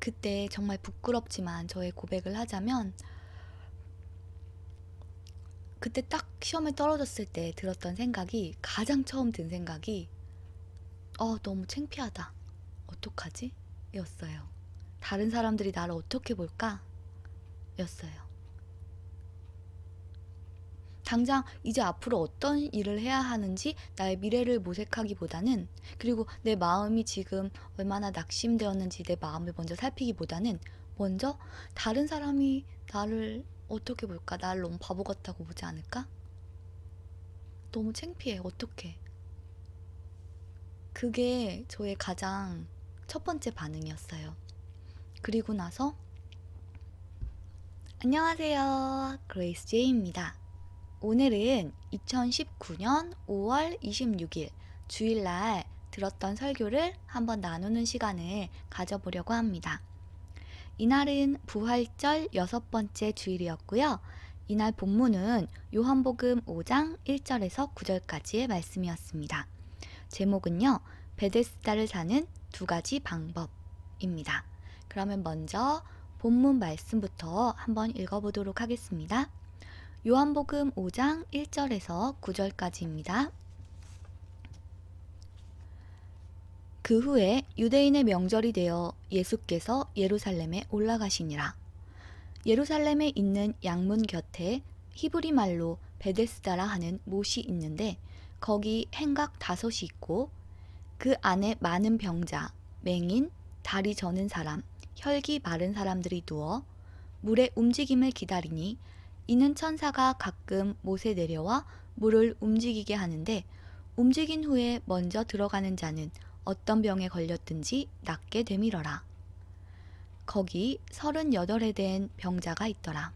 그때 정말 부끄럽지만 저의 고백을 하자면, 그때 딱 시험에 떨어졌을 때 들었던 생각이, 가장 처음 든 생각이 너무 창피하다, 어떡하지? 였어요. 다른 사람들이 나를 어떻게 볼까? 였어요. 당장 이제 앞으로 어떤 일을 해야 하는지 나의 미래를 모색하기보다는, 그리고 내 마음이 지금 얼마나 낙심되었는지 내 마음을 먼저 살피기보다는, 먼저 다른 사람이 나를 어떻게 볼까? 나를 너무 바보 같다고 보지 않을까? 너무 창피해. 어떡해. 그게 저의 가장 첫 번째 반응이었어요. 그리고 나서, 안녕하세요. 그레이스 제이입니다. 오늘은 2019년 5월 26일 주일날 들었던 설교를 한번 나누는 시간을 가져보려고 합니다. 이날은 부활절 6번째 주일이었고요. 이날 본문은 요한복음 5장 1절에서 9절까지의 말씀이었습니다. 제목은요, 베데스다를 사는 2가지 방법입니다. 그러면 먼저 본문 말씀부터 한번 읽어보도록 하겠습니다. 요한복음 5장 1절에서 9절까지입니다. 그 후에 유대인의 명절이 되어 예수께서 예루살렘에 올라가시니라. 예루살렘에 있는 양문 곁에 히브리 말로 베데스다라 하는 못이 있는데, 거기 행각 5이 있고 그 안에 많은 병자, 맹인, 다리 저는 사람, 혈기 마른 사람들이 누워 물의 움직임을 기다리니, 이는 천사가 가끔 못에 내려와 물을 움직이게 하는데, 움직인 후에 먼저 들어가는 자는 어떤 병에 걸렸든지 낫게 되밀어라. 거기 38에 된 병자가 있더라.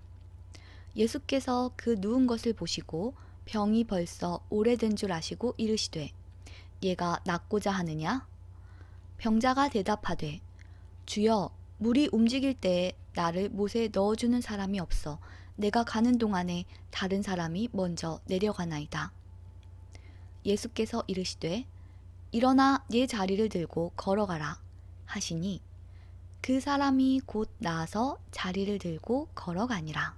예수께서 그 누운 것을 보시고 병이 벌써 오래된 줄 아시고 이르시되, 얘가 낫고자 하느냐? 병자가 대답하되, 주여, 물이 움직일 때에 나를 못에 넣어주는 사람이 없어 내가 가는 동안에 다른 사람이 먼저 내려가나이다. 예수께서 이르시되, 일어나 네 자리를 들고 걸어가라 하시니, 그 사람이 곧 나아서 자리를 들고 걸어가니라.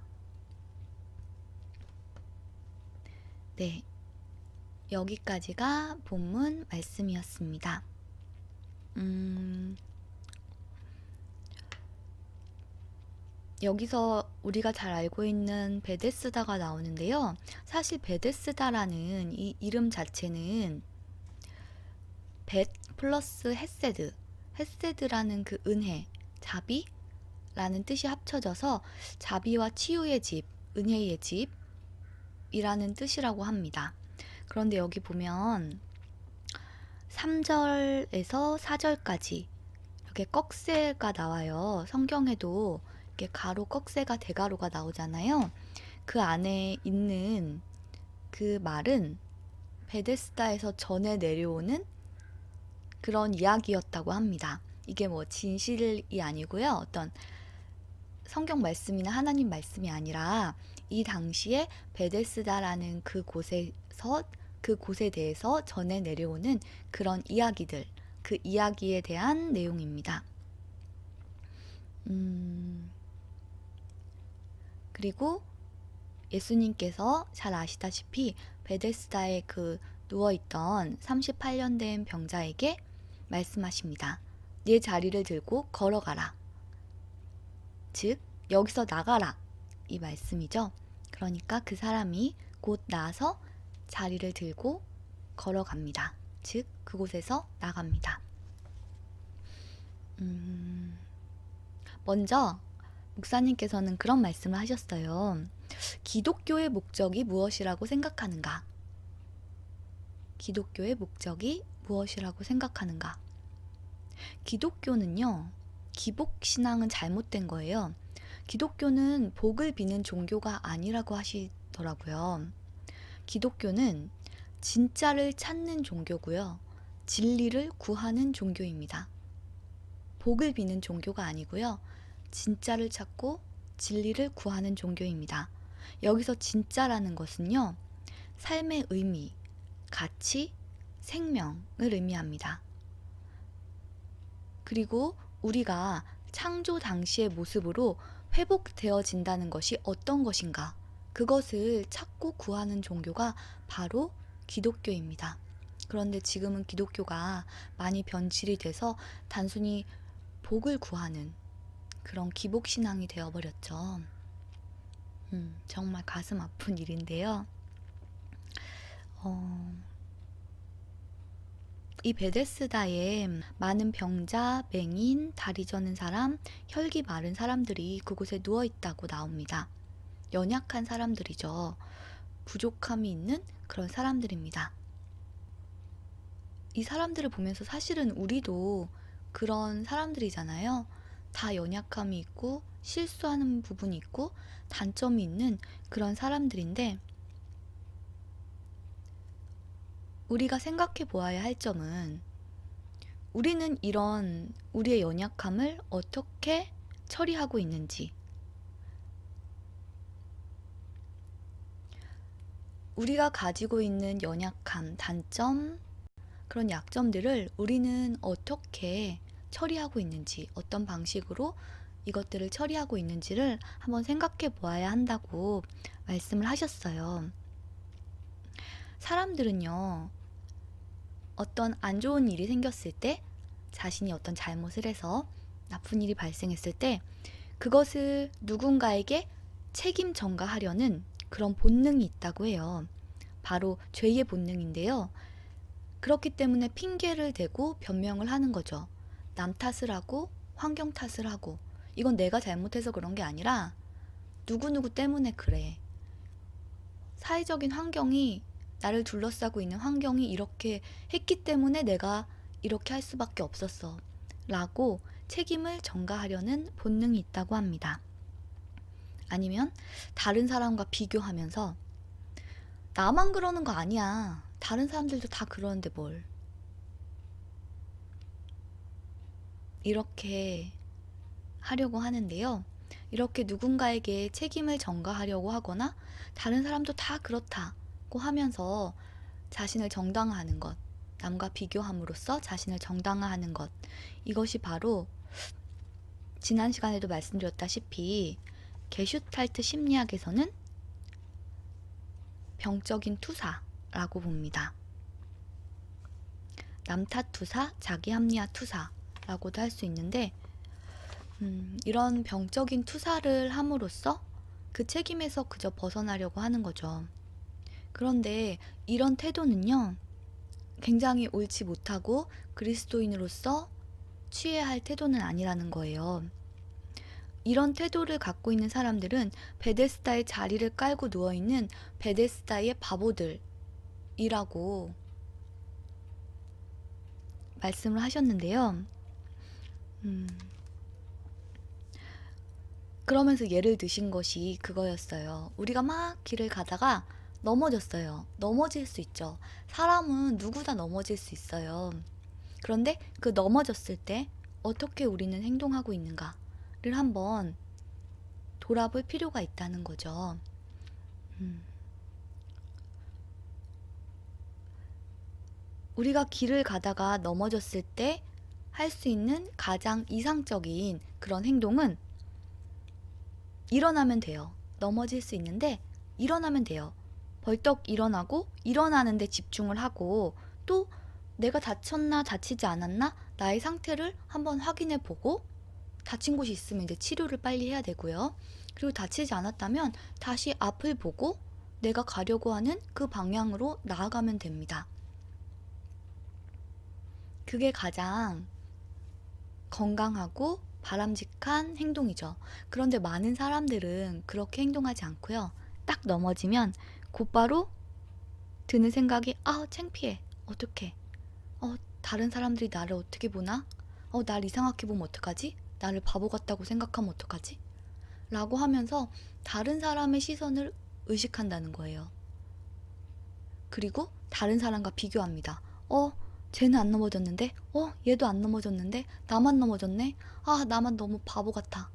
네, 여기까지가 본문 말씀이었습니다. 여기서 우리가 잘 알고 있는 베데스다가 나오는데요. 사실 베데스다라는 이 이름 자체는 벳 플러스 헤세드, 헤세드라는 그 은혜, 자비라는 뜻이 합쳐져서 자비와 치유의 집, 은혜의 집이라는 뜻이라고 합니다. 그런데 여기 보면 3절에서 4절까지 이렇게 꺽쇠가 나와요. 성경에도 이렇게 가로 꺽쇠가 대가로가 나오잖아요. 그 안에 있는 그 말은 베데스다에서 전해 내려오는 그런 이야기였다고 합니다. 이게 뭐 진실이 아니고요. 어떤 성경 말씀이나 하나님 말씀이 아니라 이 당시에 베데스다라는 그곳에서, 그 곳에 대해서 전해 내려오는 그런 이야기들, 그 이야기에 대한 내용입니다. 그리고 예수님께서 잘 아시다시피 베데스다에 그 누워있던 38년 된 병자에게 말씀하십니다. 네 자리를 들고 걸어가라. 즉, 여기서 나가라. 이 말씀이죠. 그러니까 그 사람이 곧 나아서 자리를 들고 걸어갑니다. 즉, 그곳에서 나갑니다. 먼저 목사님께서는 그런 말씀을 하셨어요. 기독교의 목적이 무엇이라고 생각하는가? 기독교의 목적이 무엇이라고 생각하는가? 기독교는요, 기복신앙은 잘못된 거예요. 기독교는 복을 비는 종교가 아니라고 하시더라고요. 기독교는 진짜를 찾는 종교고요. 진리를 구하는 종교입니다. 복을 비는 종교가 아니고요. 진짜를 찾고 진리를 구하는 종교입니다. 여기서 진짜라는 것은요, 삶의 의미, 가치, 생명을 의미합니다. 그리고 우리가 창조 당시의 모습으로 회복되어진다는 것이 어떤 것인가? 그것을 찾고 구하는 종교가 바로 기독교입니다. 그런데 지금은 기독교가 많이 변질이 돼서 단순히 복을 구하는 그런 기복신앙이 되어버렸죠. 정말 가슴 아픈 일인데요. 이 베데스다에 많은 병자, 맹인, 다리 저는 사람, 혈기 마른 사람들이 그곳에 누워 있다고 나옵니다. 연약한 사람들이죠. 부족함이 있는 그런 사람들입니다. 이 사람들을 보면서 사실은 우리도 그런 사람들이잖아요. 다 연약함이 있고 실수하는 부분이 있고 단점이 있는 그런 사람들인데, 우리가 생각해 보아야 할 점은 우리는 이런 우리의 연약함을 어떻게 처리하고 있는지, 우리가 가지고 있는 연약함, 단점, 그런 약점들을 우리는 어떻게 처리하고 있는지, 어떤 방식으로 이것들을 처리하고 있는지를 한번 생각해 보아야 한다고 말씀을 하셨어요. 사람들은요, 어떤 안 좋은 일이 생겼을 때, 자신이 어떤 잘못을 해서 나쁜 일이 발생했을 때 그것을 누군가에게 책임 전가하려는 그런 본능이 있다고 해요. 바로 죄의 본능인데요. 그렇기 때문에 핑계를 대고 변명을 하는 거죠. 남 탓을 하고 환경 탓을 하고, 이건 내가 잘못해서 그런 게 아니라 누구누구 때문에 그래. 사회적인 환경이, 나를 둘러싸고 있는 환경이 이렇게 했기 때문에 내가 이렇게 할 수밖에 없었어 라고 책임을 전가하려는 본능이 있다고 합니다. 아니면 다른 사람과 비교하면서 나만 그러는 거 아니야, 다른 사람들도 다 그러는데 뭘, 이렇게 하려고 하는데요. 이렇게 누군가에게 책임을 전가하려고 하거나 다른 사람도 다 그렇다고 하면서 자신을 정당화하는 것, 남과 비교함으로써 자신을 정당화하는 것, 이것이 바로 지난 시간에도 말씀드렸다시피 게슈탈트 심리학에서는 병적인 투사라고 봅니다. 남탓 투사, 자기 합리화 투사라고도 할 수 있는데, 이런 병적인 투사를 함으로써 그 책임에서 그저 벗어나려고 하는 거죠. 그런데 이런 태도는요, 굉장히 옳지 못하고 그리스도인으로서 취해야 할 태도는 아니라는 거예요. 이런 태도를 갖고 있는 사람들은 베데스다의 자리를 깔고 누워있는 베데스다의 바보들이라고 말씀을 하셨는데요. 그러면서 예를 드신 것이 그거였어요. 우리가 막 길을 가다가 넘어졌어요. 넘어질 수 있죠. 사람은 누구나 넘어질 수 있어요. 그런데 그 넘어졌을 때 어떻게 우리는 행동하고 있는가를 한번 돌아볼 필요가 있다는 거죠. 우리가 길을 가다가 넘어졌을 때 할 수 있는 가장 이상적인 그런 행동은 일어나면 돼요. 넘어질 수 있는데 일어나면 돼요. 벌떡 일어나고 일어나는데 집중을 하고, 또 내가 다쳤나 다치지 않았나 나의 상태를 한번 확인해 보고, 다친 곳이 있으면 이제 치료를 빨리 해야 되고요. 그리고 다치지 않았다면 다시 앞을 보고 내가 가려고 하는 그 방향으로 나아가면 됩니다. 그게 가장 건강하고 바람직한 행동이죠. 그런데 많은 사람들은 그렇게 행동하지 않고요. 딱 넘어지면 곧바로 드는 생각이, 창피해. 어떡해. 다른 사람들이 나를 어떻게 보나? 날 이상하게 보면 어떡하지? 나를 바보 같다고 생각하면 어떡하지? 라고 하면서 다른 사람의 시선을 의식한다는 거예요. 그리고 다른 사람과 비교합니다. 쟤는 안 넘어졌는데? 얘도 안 넘어졌는데? 나만 넘어졌네? 나만 너무 바보 같아.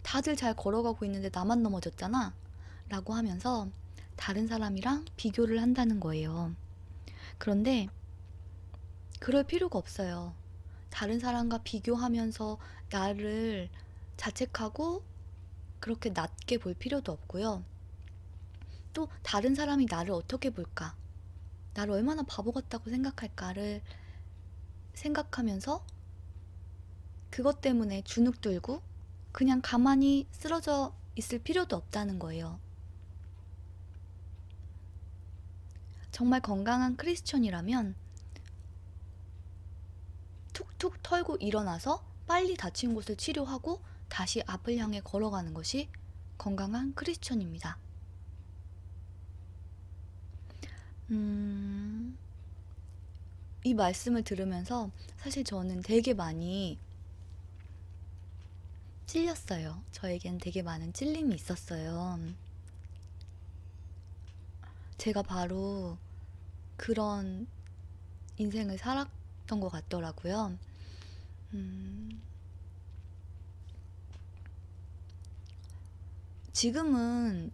다들 잘 걸어가고 있는데 나만 넘어졌잖아? 라고 하면서 다른 사람이랑 비교를 한다는 거예요. 그런데 그럴 필요가 없어요. 다른 사람과 비교하면서 나를 자책하고 그렇게 낮게 볼 필요도 없고요. 또 다른 사람이 나를 어떻게 볼까? 나를 얼마나 바보 같다고 생각할까를 생각하면서 그것 때문에 주눅 들고 그냥 가만히 쓰러져 있을 필요도 없다는 거예요. 정말 건강한 크리스천이라면 툭툭 털고 일어나서 빨리 다친 곳을 치료하고 다시 앞을 향해 걸어가는 것이 건강한 크리스천입니다. 이 말씀을 들으면서 사실 저는 되게 많이 찔렸어요. 저에겐 되게 많은 찔림이 있었어요. 제가 바로 그런 인생을 살았던 것 같더라고요.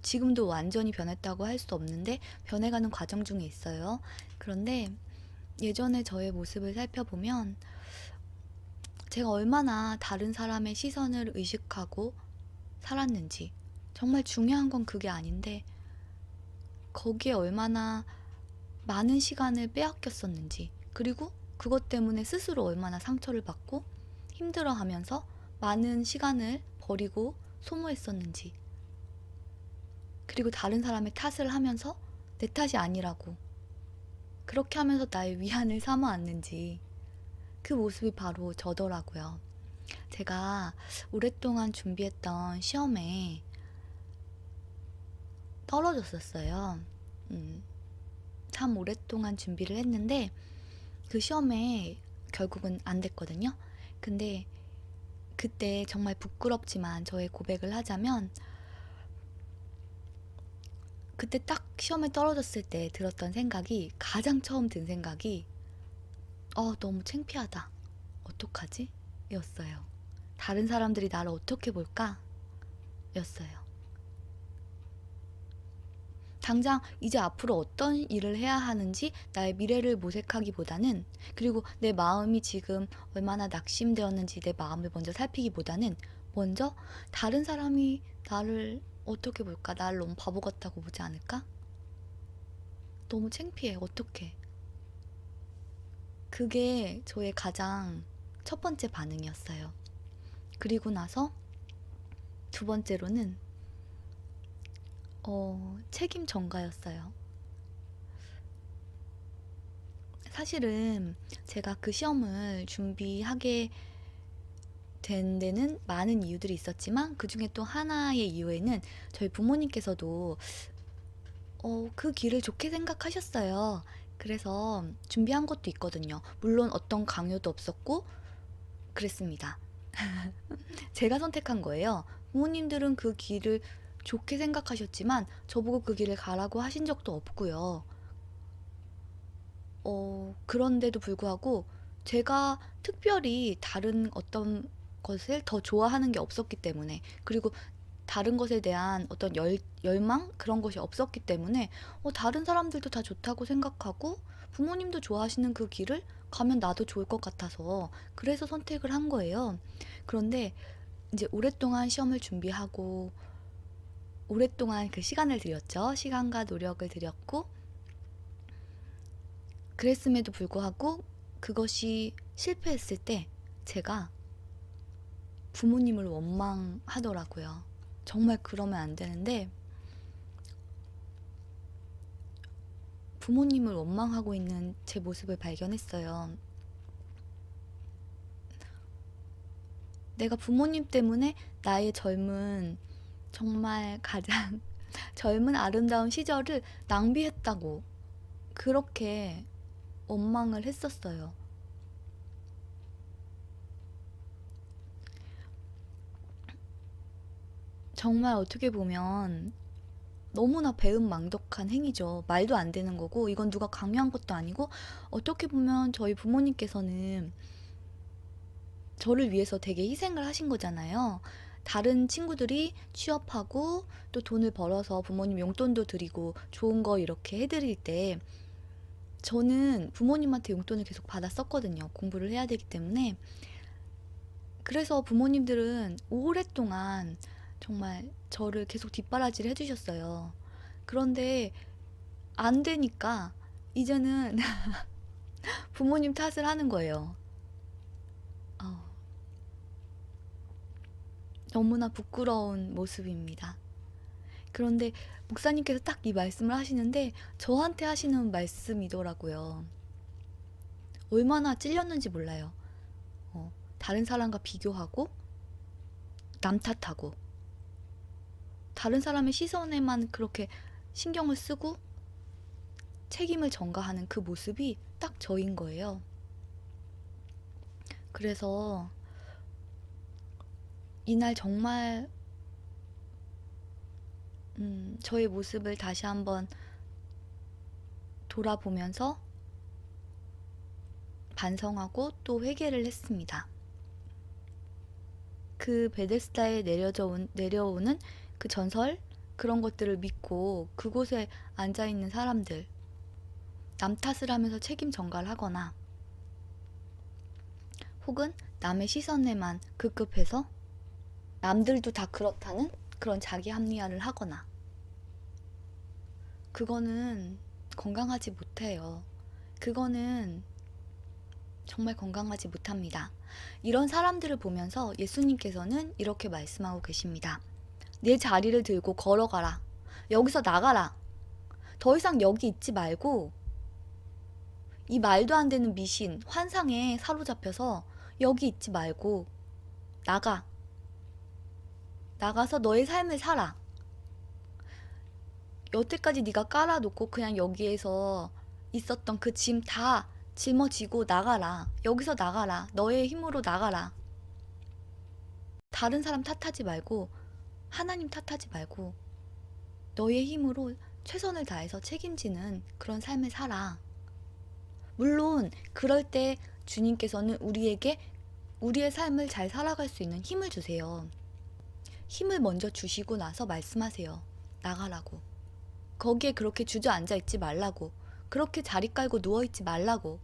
지금도 완전히 변했다고 할 수 없는데 변해가는 과정 중에 있어요. 그런데 예전에 저의 모습을 살펴보면 제가 얼마나 다른 사람의 시선을 의식하고 살았는지, 정말 중요한 건 그게 아닌데 거기에 얼마나 많은 시간을 빼앗겼었는지, 그리고 그것 때문에 스스로 얼마나 상처를 받고 힘들어하면서 많은 시간을 버리고 소모했었는지, 그리고 다른 사람의 탓을 하면서 내 탓이 아니라고 그렇게 하면서 나의 위안을 삼아왔는지, 그 모습이 바로 저더라고요. 제가 오랫동안 준비했던 시험에 떨어졌었어요. 참 오랫동안 준비를 했는데 그 시험에 결국은 안 됐거든요. 근데 그때 정말 부끄럽지만 저의 고백을 하자면, 그때 딱 시험에 떨어졌을 때 들었던 생각이, 가장 처음 든 생각이 너무 창피하다. 어떡하지? 였어요. 다른 사람들이 나를 어떻게 볼까? 였어요. 당장 이제 앞으로 어떤 일을 해야 하는지 나의 미래를 모색하기보다는, 그리고 내 마음이 지금 얼마나 낙심되었는지 내 마음을 먼저 살피기보다는 먼저 다른 사람이 나를 어떻게 볼까? 나를 너무 바보 같다고 보지 않을까? 너무 창피해. 어떡해. 그게 저의 가장 첫 번째 반응이었어요. 그리고 나서 두 번째로는 책임 전가였어요. 사실은 제가 그 시험을 준비하게 된 데는 많은 이유들이 있었지만, 그 중에 또 하나의 이유에는 저희 부모님께서도 그 길을 좋게 생각하셨어요. 그래서 준비한 것도 있거든요. 물론 어떤 강요도 없었고 그랬습니다. 제가 선택한 거예요. 부모님들은 그 길을 좋게 생각하셨지만 저보고 그 길을 가라고 하신 적도 없고요. 그런데도 불구하고 제가 특별히 다른 어떤 것을 더 좋아하는 게 없었기 때문에, 그리고 다른 것에 대한 어떤 열망? 그런 것이 없었기 때문에 다른 사람들도 다 좋다고 생각하고 부모님도 좋아하시는 그 길을 가면 나도 좋을 것 같아서 그래서 선택을 한 거예요. 그런데 이제 오랫동안 시험을 준비하고 오랫동안 그 시간을 들였죠. 시간과 노력을 들였고, 그랬음에도 불구하고 그것이 실패했을 때 제가 부모님을 원망하더라고요. 정말 그러면 안 되는데 부모님을 원망하고 있는 제 모습을 발견했어요. 내가 부모님 때문에 나의 정말 가장 젊은 아름다운 시절을 낭비했다고 그렇게 원망을 했었어요. 정말 어떻게 보면 너무나 배은망덕한 행위죠. 말도 안 되는 거고, 이건 누가 강요한 것도 아니고, 어떻게 보면 저희 부모님께서는 저를 위해서 되게 희생을 하신 거잖아요. 다른 친구들이 취업하고 또 돈을 벌어서 부모님 용돈도 드리고 좋은 거 이렇게 해드릴 때 저는 부모님한테 용돈을 계속 받았었거든요. 공부를 해야 되기 때문에. 그래서 부모님들은 오랫동안 정말 저를 계속 뒷바라지를 해주셨어요. 그런데 안 되니까 이제는 부모님 탓을 하는 거예요. 어, 너무나 부끄러운 모습입니다. 그런데 목사님께서 딱 이 말씀을 하시는데 저한테 하시는 말씀이더라고요. 얼마나 찔렸는지 몰라요. 다른 사람과 비교하고 남 탓하고 다른 사람의 시선에만 그렇게 신경을 쓰고 책임을 전가하는 그 모습이 딱 저인 거예요. 그래서 이날 정말 저의 모습을 다시 한번 돌아보면서 반성하고 또 회개를 했습니다. 그 베데스다에 내려오는 그 전설, 그런 것들을 믿고 그곳에 앉아있는 사람들, 남 탓을 하면서 책임 전가를 하거나 혹은 남의 시선에만 급급해서 남들도 다 그렇다는 그런 자기 합리화를 하거나, 그거는 건강하지 못해요. 그거는 정말 건강하지 못합니다. 이런 사람들을 보면서 예수님께서는 이렇게 말씀하고 계십니다. 내 자리를 들고 걸어가라. 여기서 나가라. 더 이상 여기 있지 말고 이 말도 안 되는 미신, 환상에 사로잡혀서 여기 있지 말고 나가. 나가서 너의 삶을 살아. 여태까지 네가 깔아놓고 그냥 여기에서 있었던 그 짐 다 짊어지고 나가라. 여기서 나가라. 너의 힘으로 나가라. 다른 사람 탓하지 말고 하나님 탓하지 말고 너의 힘으로 최선을 다해서 책임지는 그런 삶을 살아. 물론 그럴 때 주님께서는 우리에게 우리의 삶을 잘 살아갈 수 있는 힘을 주세요. 힘을 먼저 주시고 나서 말씀하세요. 나가라고. 거기에 그렇게 주저앉아 있지 말라고. 그렇게 자리 깔고 누워있지 말라고.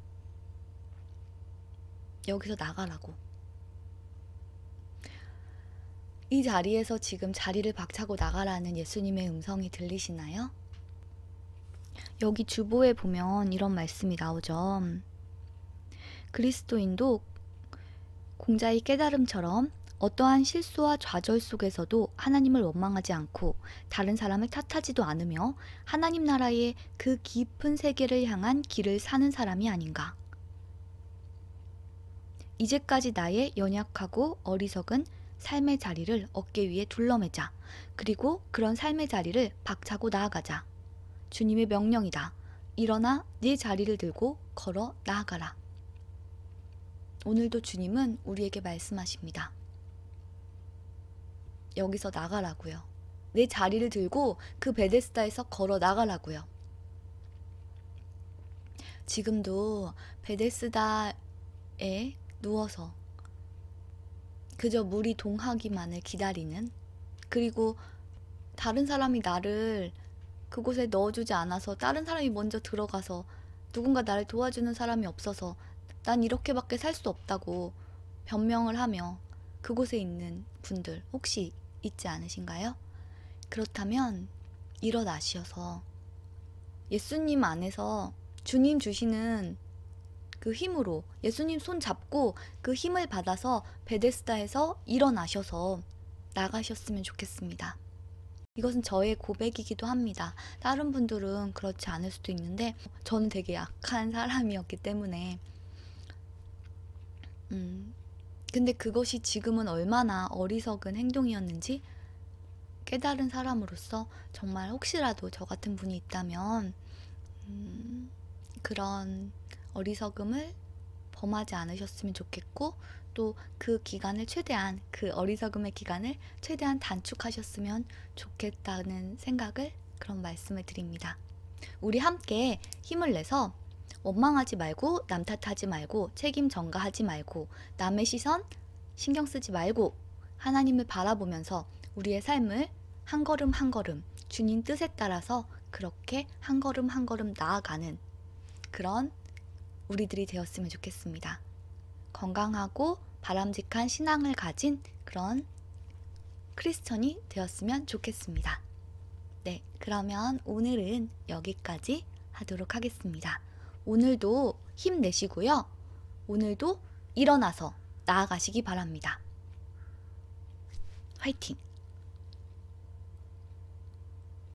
여기서 나가라고. 이 자리에서 지금 자리를 박차고 나가라는 예수님의 음성이 들리시나요? 여기 주보에 보면 이런 말씀이 나오죠. 그리스도인도 공자의 깨달음처럼 어떠한 실수와 좌절 속에서도 하나님을 원망하지 않고 다른 사람을 탓하지도 않으며 하나님 나라의 그 깊은 세계를 향한 길을 사는 사람이 아닌가. 이제까지 나의 연약하고 어리석은 삶의 자리를 어깨 위에 둘러매자. 그리고 그런 삶의 자리를 박차고 나아가자. 주님의 명령이다. 일어나 네 자리를 들고 걸어 나아가라. 오늘도 주님은 우리에게 말씀하십니다. 여기서 나가라고요. 내 자리를 들고 그 베데스다에서 걸어 나가라고요. 지금도 베데스다에 누워서 그저 물이 동하기만을 기다리는, 그리고 다른 사람이 나를 그곳에 넣어주지 않아서 다른 사람이 먼저 들어가서 누군가 나를 도와주는 사람이 없어서 난 이렇게밖에 살 수 없다고 변명을 하며 그곳에 있는 분들 혹시 있지 않으신가요? 그렇다면 일어나셔서 예수님 안에서 주님 주시는 그 힘으로 예수님 손 잡고 그 힘을 받아서 베데스다에서 일어나셔서 나가셨으면 좋겠습니다. 이것은 저의 고백이기도 합니다. 다른 분들은 그렇지 않을 수도 있는데 저는 되게 약한 사람이었기 때문에 근데 그것이 지금은 얼마나 어리석은 행동이었는지 깨달은 사람으로서 정말 혹시라도 저 같은 분이 있다면 그런 어리석음을 범하지 않으셨으면 좋겠고, 또 그 기간을 최대한, 그 어리석음의 기간을 최대한 단축하셨으면 좋겠다는 생각을, 그런 말씀을 드립니다. 우리 함께 힘을 내서 원망하지 말고 남 탓하지 말고 책임 전가하지 말고 남의 시선 신경 쓰지 말고 하나님을 바라보면서 우리의 삶을 한 걸음 한 걸음 주님 뜻에 따라서 그렇게 한 걸음 한 걸음 나아가는 그런 우리들이 되었으면 좋겠습니다. 건강하고 바람직한 신앙을 가진 그런 크리스천이 되었으면 좋겠습니다. 네, 그러면 오늘은 여기까지 하도록 하겠습니다. 오늘도 힘내시고요. 오늘도 일어나서 나아가시기 바랍니다. 화이팅!